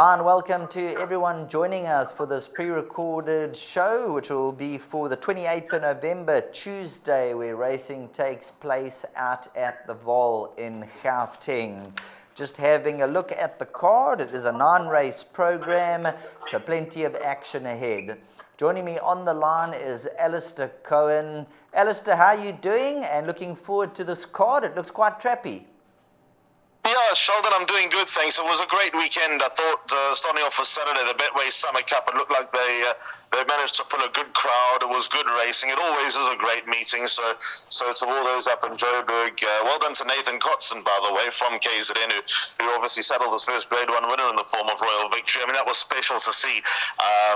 Hi and welcome to everyone joining us for this pre-recorded show, which will be for the 28th of November, Tuesday, where racing takes place out at the Vaal in Gauteng. Just having a look at the card, it is a 9-race program, so plenty of action ahead. Joining me on the line is Alistair Cohen. Alistair, how are you doing? And looking forward to this card. It looks quite trappy. Yeah, Sheldon, I'm doing good, thanks. It was a great weekend. I thought starting off with Saturday, the Betway Summer Cup, it looked like they managed to pull a good crowd. It was good racing. It always is a great meeting. So to all those up in Joburg, well done to Nathan Kotson, by the way, from KZN, who obviously saddled his first Grade 1 winner in the form of Royal Victory. I mean, that was special to see.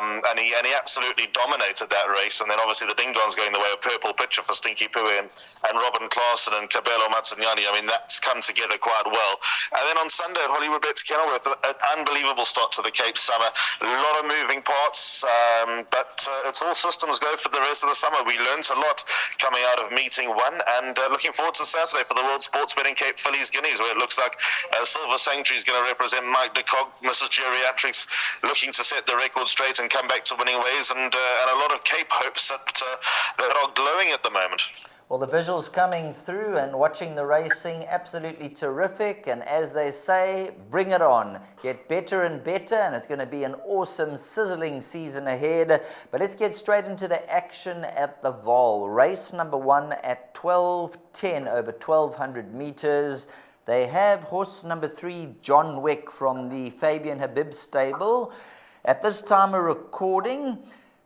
And he absolutely dominated that race. And then obviously the Dingons going the way of Purple Picture for Stinky Poo and Robin Klaassen and Cabello Matsanyani. I mean, that's come together quite well. And then on Sunday at Hollywoodbets Kenilworth, an unbelievable start to the Cape Summer. A lot of moving parts, but it's all systems go for the rest of the summer. We learned a lot coming out of meeting one, and looking forward to Saturday for the World Sports Betting Cape Fillies Guineas, where it looks like Silver Sanctuary is going to represent Mike de Kock, Mrs. Geriatrics, looking to set the record straight and come back to winning ways, and a lot of Cape hopes that are glowing at the moment. Well, the visuals coming through and watching the racing, absolutely terrific. And as they say, bring it on. Get better and better, and it's going to be an awesome, sizzling season ahead. But let's get straight into the action at the Vaal. Race number 1 at 12:10 over 1,200 meters. They have horse number 3, John Wick, from the Fabian Habib stable. At this time of recording,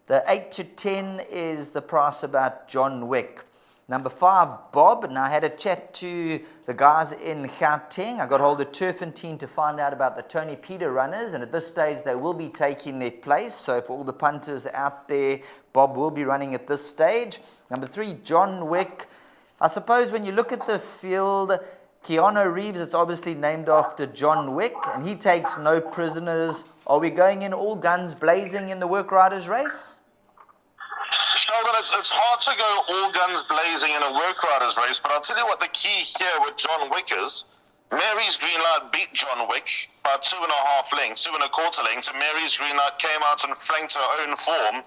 the 8 to 10 is the price about John Wick. Number 5, Bob, and I had a chat to the guys in Gauteng. I got hold of Turfentine to find out about the Tony Peter runners, and at this stage they will be taking their place. So for all the punters out there, Bob will be running at this stage. Number 3, John Wick. I suppose when you look at the field, Keanu Reeves is obviously named after John Wick, and he takes no prisoners. Are we going in all guns blazing in the Work Riders race? Sheldon, it's hard to go all guns blazing in a Work Riders race, but I'll tell you what the key here with John Wick is. Mary's Green Light beat John Wick by 2.5 lengths, 2.25 lengths, and Mary's Green Light came out and flanked her own form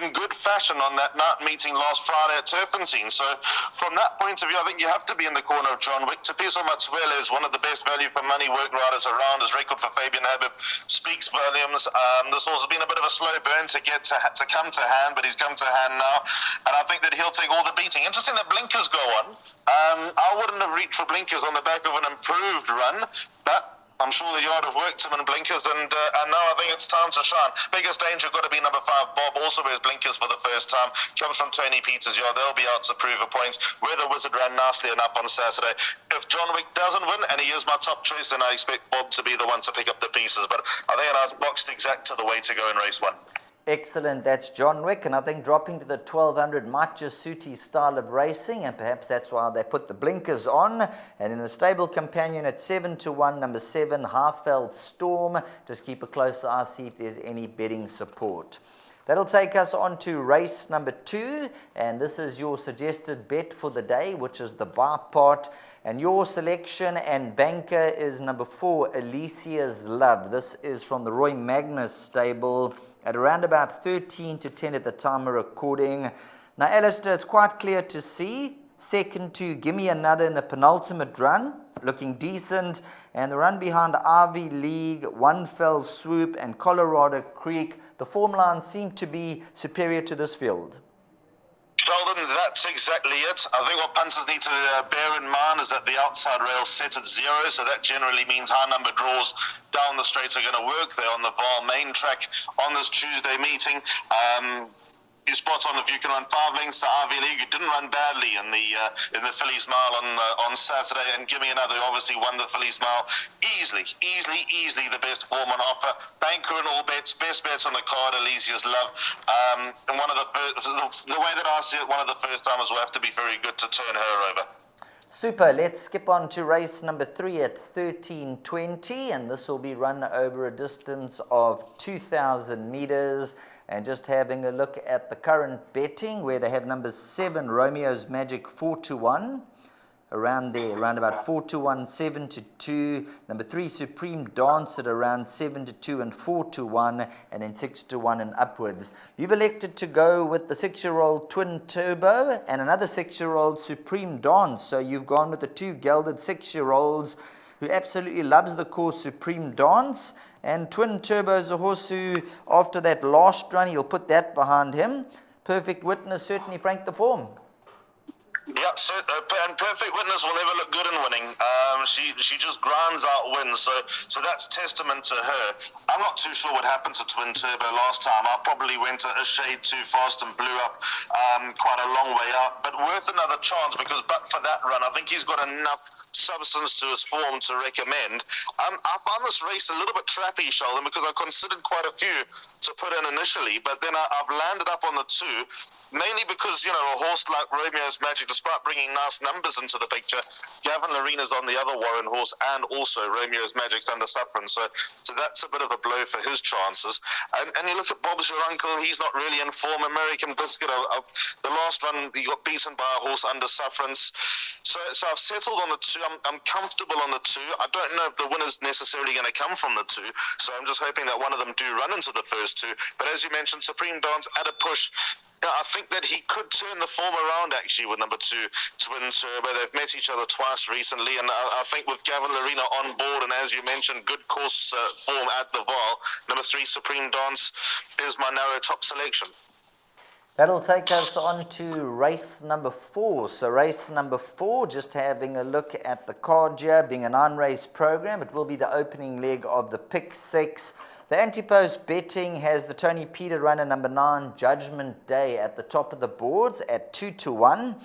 in good fashion on that night meeting last Friday at Turfentine. So from that point of view, I think you have to be in the corner of John Wick. Tepiso Matsuela is one of the best value for money Work Riders around. His record for Fabian Habib speaks volumes. This horse has been a bit of a slow burn to get to come to hand, but he's come to hand now, and I think that he'll take all the beating. Interesting that blinkers go on. I wouldn't have reached for blinkers on the back of an improved run, but I'm sure the yard have worked him in blinkers, and now I think it's time to shine. Biggest danger got to be number 5, Bob, also wears blinkers for the first time. Comes from Tony Peters' yard. They'll be out to prove a point. Whether Wizard ran nicely enough on Saturday. If John Wick doesn't win, and he is my top choice, then I expect Bob to be the one to pick up the pieces. But I think I was boxed exact to the way to go in race 1. Excellent, that's John Wick, and I think dropping to the 1200 might just suit his style of racing, and perhaps that's why they put the blinkers on. And in the stable companion at 7 to 1, number 7, Harfeld Storm. Just keep a close eye, see if there's any betting support. That'll take us on to race number 2, and this is your suggested bet for the day, which is the buy part. And your selection and banker is number 4, Alicia's Love. This is from the Roy Magnus stable, at around about 13 to 10 at the time of recording. Now, Alistair, it's quite clear to see. Second to Gimme Another in the penultimate run, looking decent. And the run behind Ivy League, One Fell Swoop, and Colorado Creek, the form lines seem to be superior to this field. Sheldon, that's exactly it. I think what punters need to bear in mind is that the outside rail set at 0, so that generally means high number draws down the straight are going to work. They're on the Vaal main track on this Tuesday meeting. You spot on if you can run 5 lengths to Ivy League. You didn't run badly in the Fillies Mile on Saturday, and Gimme Another obviously won the Fillies Mile easily the best form on offer. Banker and all bets, best bets on the card, Alicia's Love. And one of the way that I see it, one of the first timers will have to be very good to turn her over. Super, let's skip on to race number 3 at 13:20, and this will be run over a distance of 2,000 meters. And just having a look at the current betting, where they have number 7, Romeo's Magic, 4 to 1. around there, around about 4-1, 7-2. Number 3, Supreme Dance at around 7-2 and 4-1, and then 6-1 and upwards. You've elected to go with the 6-year-old Twin Turbo and another 6-year-old Supreme Dance. So you've gone with the 2 gelded 6-year-olds who absolutely loves the course Supreme Dance. And Twin Turbo is a horse who, after that last run, he'll put that behind him. Perfect Witness certainly franked the form. Yeah, so, and Perfect Witness will never look good in winning. She just grinds out wins, so that's testament to her. I'm not too sure what happened to Twin Turbo last time. I probably went a shade too fast and blew up quite a long way out, but worth another chance, because but for that run, I think he's got enough substance to his form to recommend. I found this race a little bit trappy, Sheldon, because I considered quite a few to put in initially, but then I've landed up on the 2, mainly because, you know, a horse like Romeo's Magic, despite bringing nice numbers into the picture, Gavin Lorena's on the other Warren horse, and also Romeo's Magic's under Suffren, so that's a bit of a blow for his chances. And you look at Bob's Your Uncle, he's not really in form. American Biscuit, the last run, he got beaten by a horse under Suffren's. So I've settled on the 2. I'm comfortable on the 2. I don't know if the winner's necessarily going to come from the 2, so I'm just hoping that one of them do run into the first 2. But as you mentioned, Supreme Dance at a push. I think that he could turn the form around, actually, with number 2, Twin Turbo. They've met each other twice recently, and I think with Gavin Lorena on board, and as you mentioned, good course form at the Vaal, number 3, Supreme Dance, is my narrow top selection. That'll take us on to race number 4. So race number 4, just having a look at the card here, being a 9-race program, it will be the opening leg of the Pick 6. The anti-post betting has the Tony Peter runner number 9, Judgment Day, at the top of the boards at 2-1.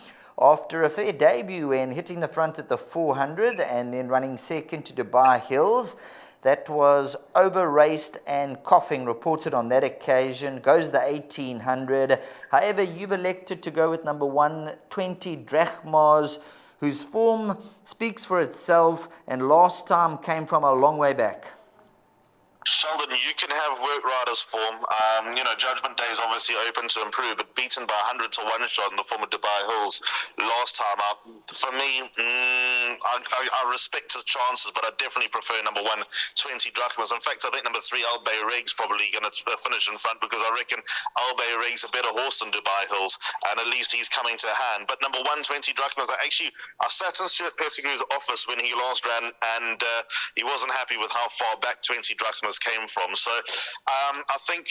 After a fair debut when hitting the front at the 400 and then running second to Dubai Hills, that was over-raced and coughing, reported on that occasion. Goes the 1800. However, you've elected to go with number 1, 20 Drachmas, whose form speaks for itself and last time came from a long way back. Sheldon, you can have work riders form. Judgment Day is obviously open to improve, but beaten by 100 to 1 shot in the form of Dubai Hills last time out. For me, I respect his chances, but I definitely prefer number 1, 20 Drachmas. In fact, I think number 3, Albay Reg's probably going to finish in front, because I reckon Albay Reg's a better horse than Dubai Hills, and at least he's coming to hand. But number 1, 20 Drachmas, I sat in Stuart Pettigrew's office when he last ran, and he wasn't happy with how far back 20 Drachmas came from. So I think,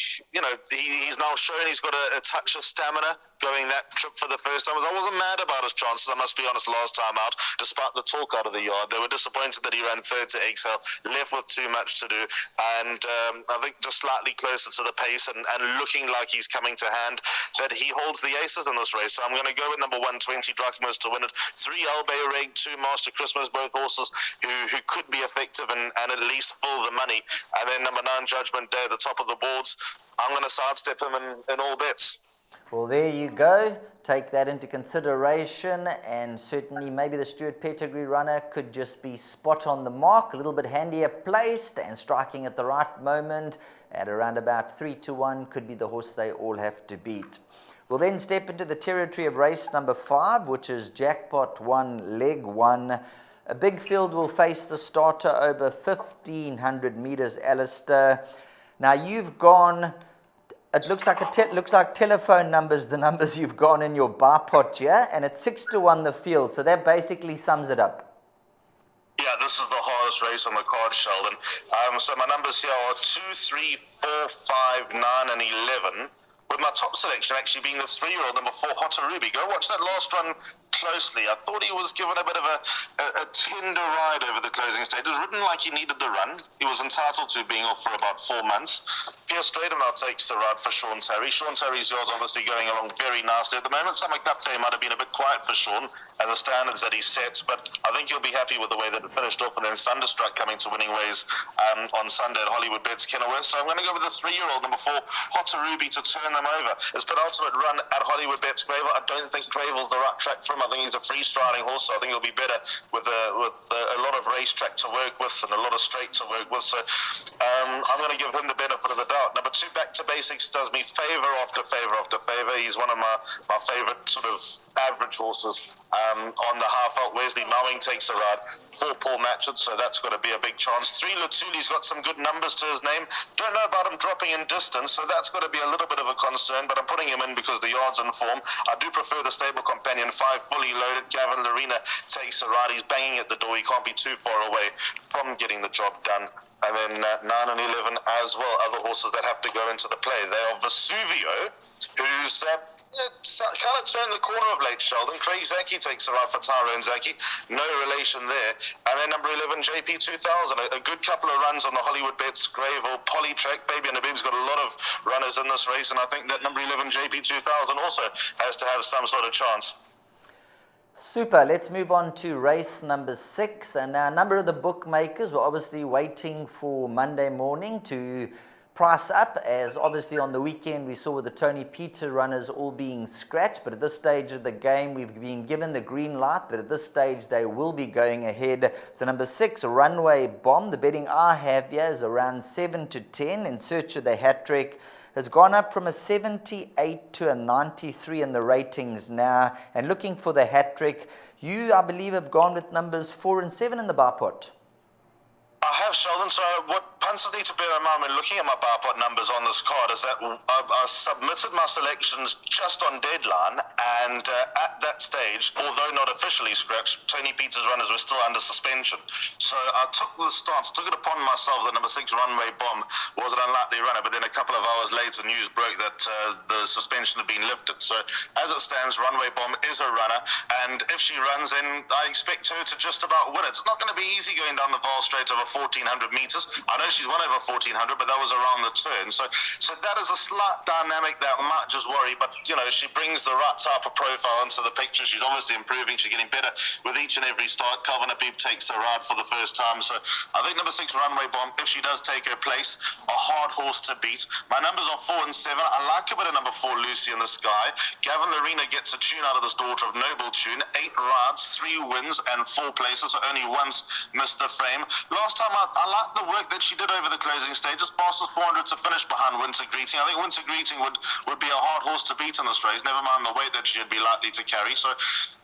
he's now shown he's got a touch of stamina going that trip for the first time. I wasn't mad about his chances, I must be honest, last time out, despite the talk out of the yard. They were disappointed that he ran third to Exhale, left with too much to do, and I think just slightly closer to the pace and looking like he's coming to hand, that he holds the aces in this race. So I'm going to go with number 1, 20 Drachmas to win it. 3, Albay Reg, 2, Master Christmas, both horses who could be effective and at least fill the money. And then number 9, Judgment Day, at the top of the boards. I'm going to sidestep him in all bets. Well, there you go. Take that into consideration, and certainly maybe the Stuart Pettigrew runner could just be spot on the mark, a little bit handier placed and striking at the right moment at around about 3-1 could be the horse they all have to beat. We'll then step into the territory of race number 5, which is Jackpot 1, Leg 1. A big field will face the starter over 1,500 meters, Alistair. Now you've gone, it looks like telephone numbers, the numbers you've gone in your bar pot here, and it's 6-1 the field, so that basically sums it up. Yeah, this is the hardest race on the card, Sheldon. So my numbers here are 2, 3, 4, 5, 9, and 11. With my top selection actually being the 3-year-old number 4, Hotter Ruby. Go watch that last run closely. I thought he was given a bit of a tender ride over the closing stage. It was written like he needed the run. He was entitled to, being off for about 4 months. Pierre Stratham now takes the ride for Sean Terry. Sean Terry's yard's obviously going along very nicely at the moment. Some up day might have been a bit quiet for Sean and the standards that he sets, but I think you'll be happy with the way that it finished off, and then Thunderstruck coming to winning ways on Sunday at Hollywoodbets Kenilworth. So I'm going to go with the 3-year-old number 4, Hotter Ruby, to turn them over. His penultimate run at Hollywoodbets Greyville, I don't think Greyville's the right track for him. I think he's a free-striding horse, so I think he'll be better with a lot of racetrack to work with and a lot of straight to work with. So I'm going to give him the benefit of the doubt. Number 2, Back to Basics, does me favour after favour after favour. He's one of my favourite sort of average horses. On the half out, Wesley Mowing takes a ride. 4 Paul Matchett, so that's got to be a big chance. 3 Lutuli's got some good numbers to his name. Don't know about him dropping in distance, so that's got to be a little bit of a concern, but I'm putting him in because the yard's in form. I do prefer the stable companion 5, Fully Loaded. Gavin Larena takes a ride. He's banging at the door. He can't be too far away from getting the job done. And then 9 and 11 as well, other horses that have to go into the play. They are Vesuvio, who's kind of turned the corner of late, Sheldon. Craig Zaki takes a ride for Tyrone Zaki. No relation there. And then number 11, JP 2000. A good couple of runs on the Hollywoodbets Greyville Poly track. Baby and Habib's got a lot of runners in this race, and I think that number 11, JP 2000, also has to have some sort of chance. Super. Let's move on to race number 6. And now a number of the bookmakers were obviously waiting for Monday morning to price up, as obviously on the weekend we saw with the Tony Peter runners all being scratched, but at this stage of the game we've been given the green light that at this stage they will be going ahead. So number 6, Runway Bomb, the betting I have here is around 7 to 10 in search of the hat trick. Has gone up from a 78 to a 93 in the ratings now, and looking for the hat trick. You, I believe, have gone with numbers 4 and 7 in the bar pot. I have, Sheldon. So what punters need to bear in mind when looking at my bar pot numbers on this card is that I submitted my selections just on deadline, and at that stage, although not officially scratched, Tony Peters' runners were still under suspension. So I took the stance, took it upon myself that number 6, Runway Bomb, was an unlikely runner, but then a couple of hours later, news broke that the suspension had been lifted. So as it stands, Runway Bomb is a runner, and if she runs, then I expect her to just about win it. It's not going to be easy going down the Vaal straight over 1,400 meters. I know she's won over 1,400, but that was around the turn. So that is a slight dynamic that might just worry, but you know, she brings the right type of profile into the picture. She's obviously improving. She's getting better with each and every start. Calvin Habib takes the ride for the first time. So I think number 6, Runway Bomb, if she does take her place, a hard horse to beat. My numbers are 4 and 7. I like a bit of number 4, Lucy in the Sky. Gavin Larena gets a tune out of this daughter of Noble Tune. 8 rides, 3 wins, and 4 places. So only once missed the frame. Last time I like the work that she did over the closing stages. Fastest 400 to finish behind Winter Greeting. I think Winter Greeting would be a hard horse to beat in this race, never mind the weight that she'd be likely to carry. So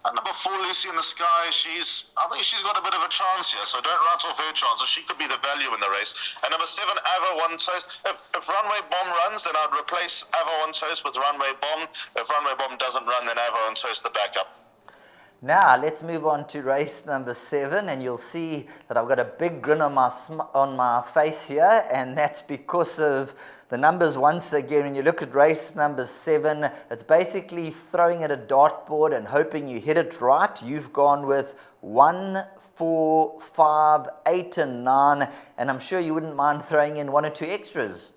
number 4, Lucy in the Sky, I think she's got a bit of a chance here, so don't write off her chances. She could be the value in the race. And number 7, Ava One Toast. If Runway Bomb runs, then I'd replace Ava One Toast with Runway Bomb. If Runway Bomb doesn't run, then Ava One Toast the backup. Now, let's move on to race number 7, and you'll see that I've got a big grin on my face here, and that's because of the numbers once again. When you look at race number 7, it's basically throwing at a dartboard and hoping you hit it right. You've gone with 1, 4, 5, 8, and 9, and I'm sure you wouldn't mind throwing in 1 or 2 extras.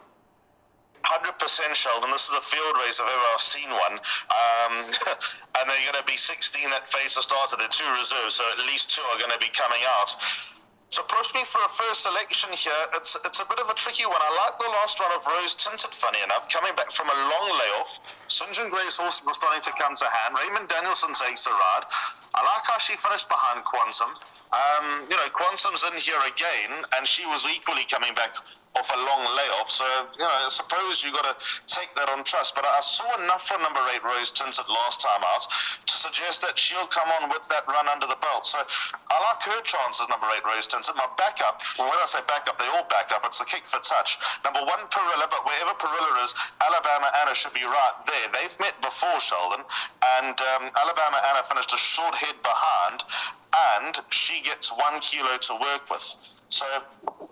100%, Sheldon. This is a field race if ever I've seen one. And there are going to be 16 that face the starter. There are 2 reserves, so at least 2 are going to be coming out. So push me for a first selection here. It's a bit of a tricky one. I like the last run of Rose Tinted, funny enough, coming back from a long layoff. St. John Gray's horses were starting to come to hand. Raymond Danielson takes a ride. I like how she finished behind Quantum. Quantum's in here again, and she was equally coming back off a long layoff. So, I suppose you got to take that on trust. But I saw enough for number 8, Rose Tinted, last time out to suggest that she'll come on with that run under the belt. So I like her chances, number 8, Rose Tinted. My backup, well, when I say backup, they all back up. It's the kick for touch. Number 1, Perilla, but wherever Perilla is, Alabama Anna should be right there. They've met before, Sheldon, and Alabama Anna finished a short head behind, and she gets 1 kilo to work with. So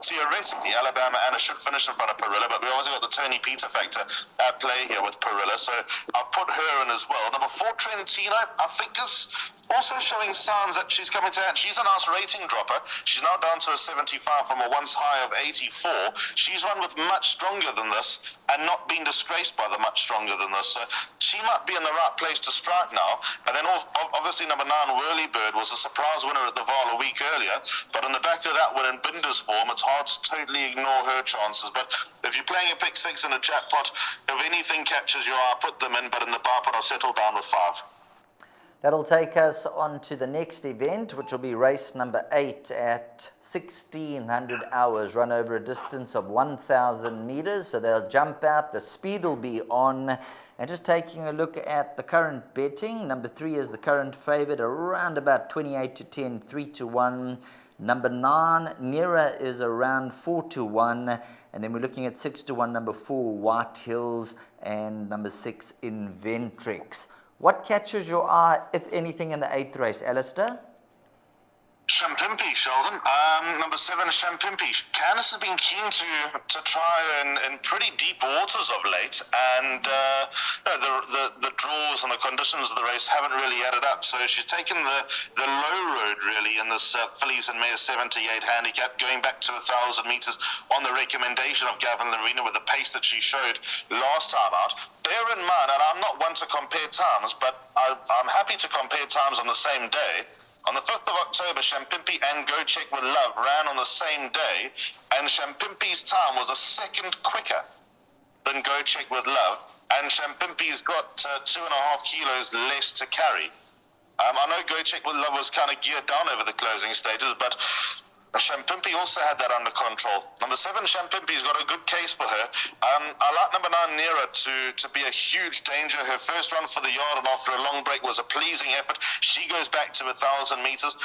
theoretically, Alabama Anna should finish in front of Perilla, but we obviously got the Tony Peter factor at play here with Perilla, so I've put her in as well. Number 4, Trentino, I think is also showing signs that she's coming to hand. She's a nice rating dropper. She's now down to a 75 from a once high of 84. She's run with much stronger than this and not been disgraced by the much stronger than this. So she might be in the right place to strike now. And then obviously number 9, Whirly Bird, was a surprise winner at the Vaal a week earlier, but on the back of that win in Binder's form, it's hard to totally ignore her chances. But if you're playing a pick six in a jackpot, if anything catches your eye, put them in. But in the bar pot, I'll settle down with 5. That'll take us on to the next event, which will be race number 8 at 1600 hours, run over a distance of 1,000 meters. So they'll jump out, the speed will be on. And just taking a look at the current betting, number 3 is the current favorite, around about 28 to 10, 3 to 1. Number 9, Nera, is around 4 to 1. And then we're looking at 6 to 1, number 4, White Hills, and number 6, Inventrix. What catches your eye, if anything, in the 8th race, Alistair? Shampimpi, Sheldon. Number 7, Shampimpi. Candice has been keen to try in pretty deep waters of late, and the draws and the conditions of the race haven't really added up. So she's taken the low road, really, in this Fillies and Mares 78 handicap, going back to 1,000 meters on the recommendation of Gavin Larena with the pace that she showed last time out. Bear in mind, and I'm not one to compare times, but I'm happy to compare times on the same day. On the 5th of October, Shampimpi and Go Check With Love ran on the same day, and Shampimpi's time was a second quicker than Go Check With Love, and Shampimpi's got 2.5 kilos less to carry. I know Go Check With Love was kind of geared down over the closing stages, but Shampimpi also had that under control. Number 7, Shampimpi's got a good case for her. I like number 9, Nera, to be a huge danger. Her first run for the yard and after a long break was a pleasing effort. She goes back to 1,000 meters.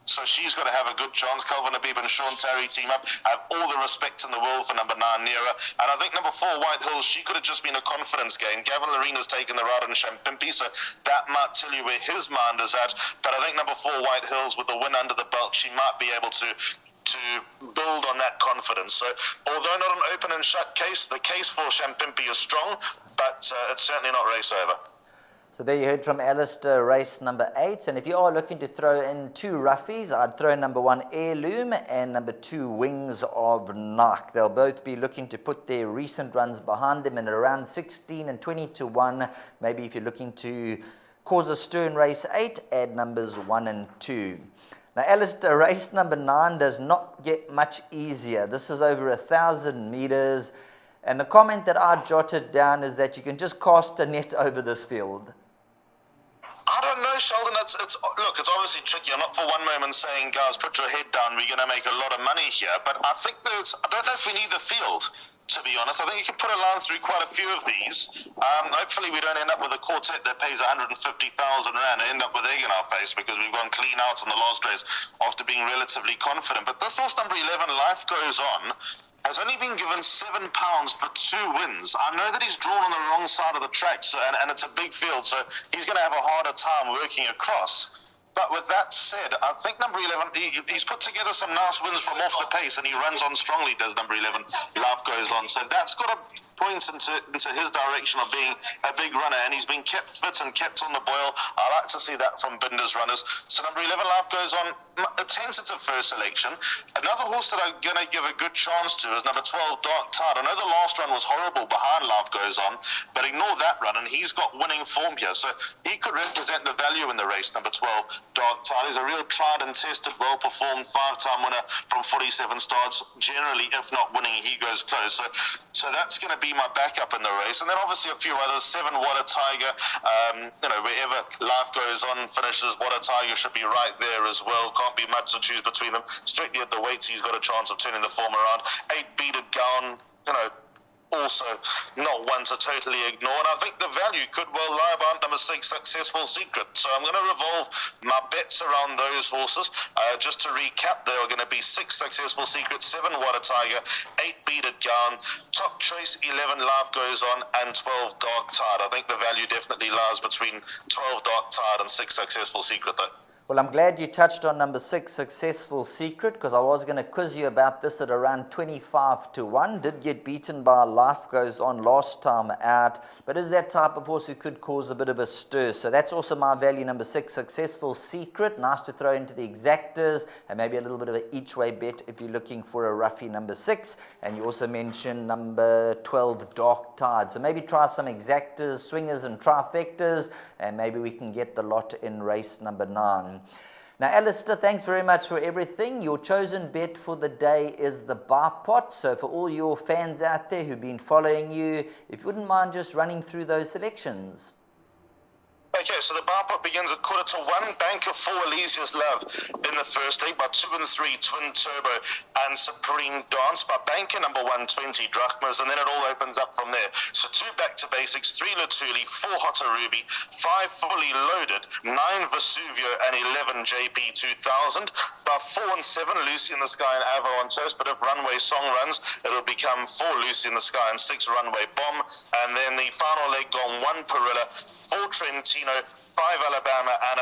So she's got to have a good chance. Calvin Habib and Sean Terry team up. I have all the respect in the world for number 9, Nera. And I think number 4, White Hills, she could have just been a confidence game. Gavin Larena's taken the ride on Shampimpi, so that might tell you where his mind is at. But I think number 4, White Hills, with the win under the belt, she might be able to build on that confidence. So although not an open and shut case, the case for Shampimpi is strong, but it's certainly not race over. So there you heard from Alistair, race number 8. And if you are looking to throw in 2 roughies, I'd throw number 1, Heirloom, and number 2, Wings of Nike. They'll both be looking to put their recent runs behind them in around 16 and 20 to 1. Maybe if you're looking to cause a stir in race 8, add numbers 1 and 2. Now, Alistair, race number 9 does not get much easier. This is over 1,000 meters. And the comment that I jotted down is that you can just cast a net over this field. I don't know, Sheldon. Look, it's obviously tricky. I'm not for one moment saying, guys, put your head down. We're going to make a lot of money here. But I think I don't know if we need the field, to be honest. I think you can put a line through quite a few of these. Hopefully we don't end up with a quartet that pays 150,000 Rand and end up with egg in our face because we've gone clean out in the last race after being relatively confident. But this horse, number 11, Life Goes On, has only been given £7 for 2 wins. I know that he's drawn on the wrong side of the track, and it's a big field, so he's going to have a harder time working across. But with that said, I think number 11, he's put together some nice wins from off the pace, and he runs on strongly, does number 11. Life Goes On. So that's got to point into his direction of being a big runner, and he's been kept fit and kept on the boil. I like to see that from Binder's runners. So number 11, Life Goes On, a tentative first selection. Another horse that I'm going to give a good chance to is number 12, Dark Tide. I know the last run was horrible behind Life Goes On, but ignore that run, and he's got winning form here. So he could represent the value in the race, number 12, Dark Tide. He's a real tried and tested, well-performed 5-time winner from 47 starts. Generally, if not winning, he goes close. So that's going to be my backup in the race. And then obviously a few others. 7, What a Tiger. Wherever Life Goes On finishes, What a Tiger should be right there as well. Can't be much to choose between them. Strictly at the weights, he's got a chance of turning the form around. 8, Beaded Gown. Also not one to totally ignore, and I think the value could well lie behind number 6, Successful Secret. So I'm going to revolve my bets around those horses. Just to recap, there are going to be 6, Successful Secret, 7, What a Tiger, 8, Beaded Gown, top choice 11, Life Goes On, and 12, Dark Tide. I think the value definitely lies between 12, Dark Tide, and 6, Successful Secret, though. Well, I'm glad you touched on number 6, Successful Secret, because I was going to quiz you about this at around 25 to 1. Did get beaten by Life Goes On last time out, but is that type of horse who could cause a bit of a stir. So that's also my value, number 6, Successful Secret. Nice to throw into the exactas, and maybe a little bit of an each-way bet if you're looking for a roughie, number 6. And you also mentioned number 12, Dark Tide. So maybe try some exactas, swingers, and trifectas, and maybe we can get the lot in race number 9. Now, Alistair, thanks very much for everything. Your chosen bet for the day is the bar pot. So for all your fans out there who've been following you, if you wouldn't mind just running through those selections. Okay, so the bar pot begins at 1:15. Bank of 4, Elysia's Love in the first leg. By 2 and 3, Twin Turbo and Supreme Dance. By banker number 1, 20 drachmas, and then it all opens up from there. So 2 Back to Basics, 3 Latuli, 4 Hotter Ruby, 5 Fully Loaded, 9 Vesuvio, and 11 JP 2000. By 4 and 7, Lucy in the Sky and Avo on Toast. But if Runway Song runs, it'll become 4 Lucy in the Sky and 6 Runway Bomb. And then the final leg gone 1 Perilla, 4 Trentino, 5 Alabama, and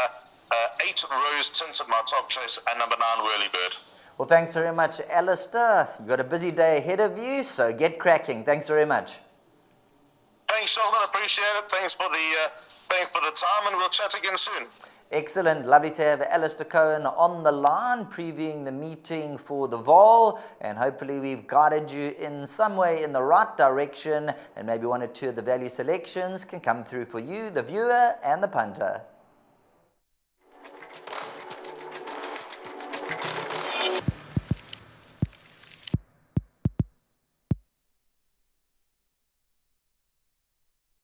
8 Rose Tinted, my top choice, and number 9 Whirlybird. Well, thanks very much, Alistair. You've got a busy day ahead of you, so get cracking. Thanks very much. Thanks, Sheldon. Appreciate it. Thanks for the time, and we'll chat again soon. Excellent. Lovely to have Alistair Cohen on the line, previewing the meeting for the Vaal, and hopefully we've guided you in some way in the right direction, and maybe 1 or 2 of the value selections can come through for you, the viewer and the punter.